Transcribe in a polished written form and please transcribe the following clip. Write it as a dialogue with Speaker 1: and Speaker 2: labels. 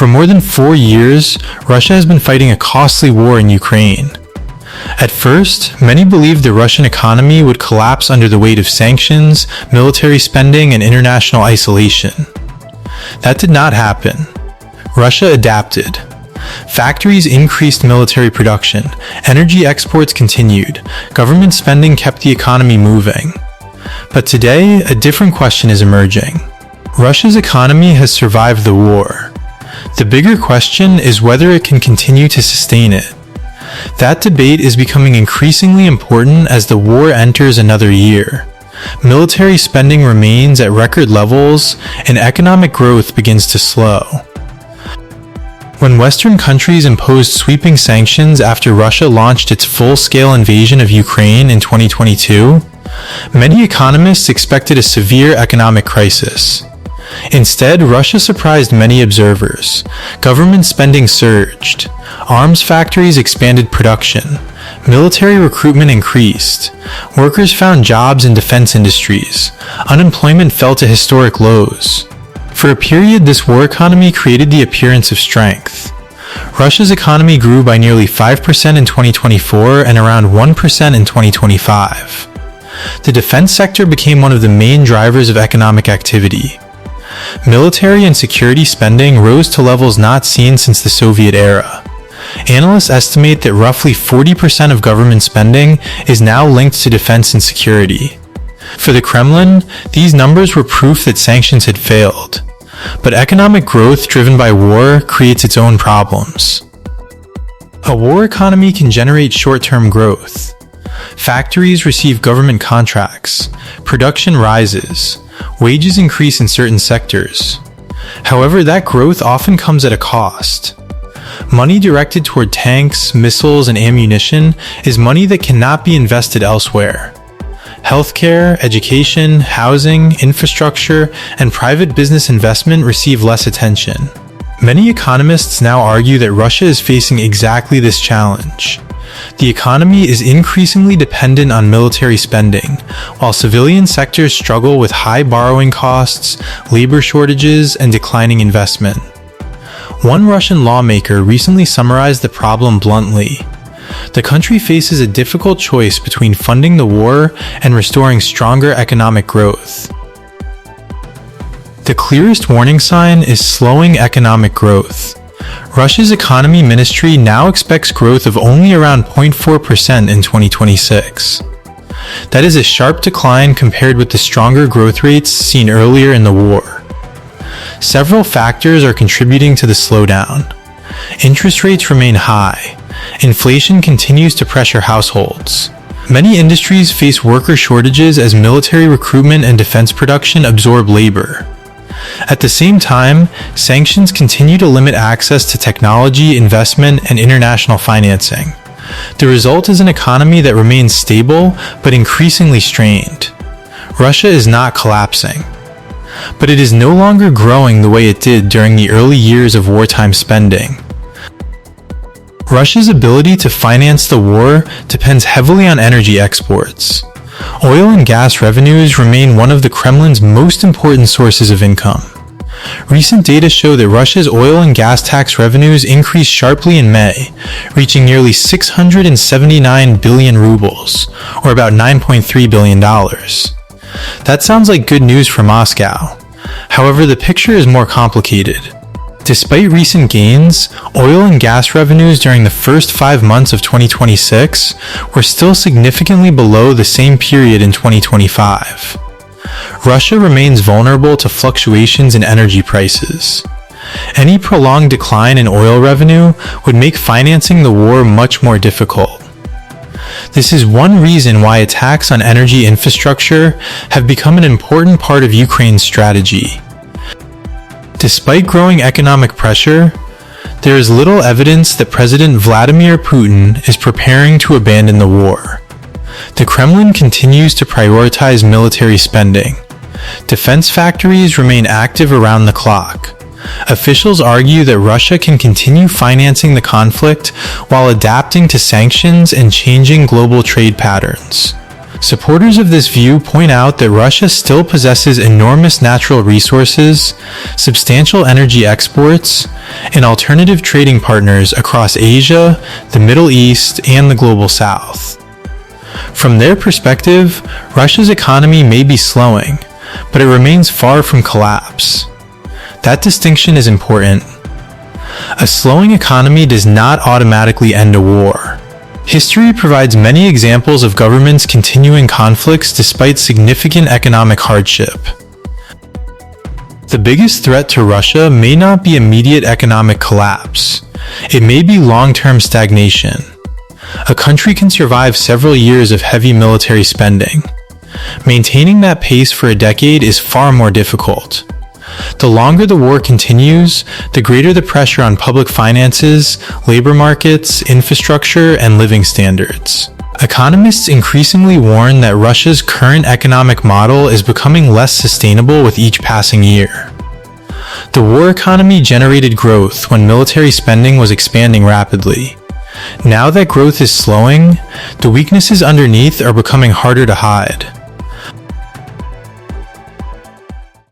Speaker 1: For more than 4 years, Russia has been fighting a costly war in Ukraine. At first, many believed the Russian economy would collapse under the weight of sanctions, military spending, and international isolation. That did not happen. Russia adapted. Factories increased military production, energy exports continued, government spending kept the economy moving. But today, a different question is emerging. Russia's economy has survived the war. The bigger question is whether it can continue to sustain it. That debate is becoming increasingly important as the war enters another year. Military spending remains at record levels, and economic growth begins to slow. When Western countries imposed sweeping sanctions after Russia launched its full-scale invasion of Ukraine in 2022, many economists expected a severe economic crisis. Instead, Russia surprised many observers. Government spending surged. Arms factories expanded production. Military recruitment increased. Workers found jobs in defense industries. Unemployment fell to historic lows. For a period, this war economy created the appearance of strength. Russia's economy grew by nearly 5% in 2024 and around 1% in 2025. The defense sector became one of the main drivers of economic activity. Military and security spending rose to levels not seen since the Soviet era. Analysts estimate that roughly 40% of government spending is now linked to defense and security. For the Kremlin, these numbers were proof that sanctions had failed. But economic growth driven by war creates its own problems. A war economy can generate short-term growth. Factories receive government contracts. Production rises. Wages increase in certain sectors. However, that growth often comes at a cost. Money directed toward tanks, missiles, and ammunition is money that cannot be invested elsewhere. Healthcare, education, housing, infrastructure, and private business investment receive less attention. Many economists now argue that Russia is facing exactly this challenge. The economy is increasingly dependent on military spending, while civilian sectors struggle with high borrowing costs, labor shortages, and declining investment. One Russian lawmaker recently summarized the problem bluntly. The country faces a difficult choice between funding the war and restoring stronger economic growth. The clearest warning sign is slowing economic growth. Russia's economy ministry now expects growth of only around 0.4% in 2026. That is a sharp decline compared with the stronger growth rates seen earlier in the war. Several factors are contributing to the slowdown. Interest rates remain high. Inflation continues to pressure households. Many industries face worker shortages as military recruitment and defense production absorb labor. At the same time, sanctions continue to limit access to technology, investment, and international financing. The result is an economy that remains stable but increasingly strained. Russia is not collapsing, but it is no longer growing the way it did during the early years of wartime spending. Russia's ability to finance the war depends heavily on energy exports. Oil and gas revenues remain one of the Kremlin's most important sources of income. Recent data show that Russia's oil and gas tax revenues increased sharply in May, reaching nearly 679 billion rubles, or about $9.3 billion. That sounds like good news for Moscow. However, the picture is more complicated. Despite recent gains, oil and gas revenues during the first 5 months of 2026 were still significantly below the same period in 2025. Russia remains vulnerable to fluctuations in energy prices. Any prolonged decline in oil revenue would make financing the war much more difficult. This is one reason why attacks on energy infrastructure have become an important part of Ukraine's strategy. Despite growing economic pressure, there is little evidence that President Vladimir Putin is preparing to abandon the war. The Kremlin continues to prioritize military spending. Defense factories remain active around the clock. Officials argue that Russia can continue financing the conflict while adapting to sanctions and changing global trade patterns. Supporters of this view point out that Russia still possesses enormous natural resources, substantial energy exports, and alternative trading partners across Asia, the Middle East, and the Global South. From their perspective, Russia's economy may be slowing, but it remains far from collapse. That distinction is important. A slowing economy does not automatically end a war. History provides many examples of governments continuing conflicts despite significant economic hardship. The biggest threat to Russia may not be immediate economic collapse. It may be long-term stagnation. A country can survive several years of heavy military spending. Maintaining that pace for a decade is far more difficult. The longer the war continues, the greater the pressure on public finances, labor markets, infrastructure, and living standards. Economists increasingly warn that Russia's current economic model is becoming less sustainable with each passing year. The war economy generated growth when military spending was expanding rapidly. Now that growth is slowing, the weaknesses underneath are becoming harder to hide.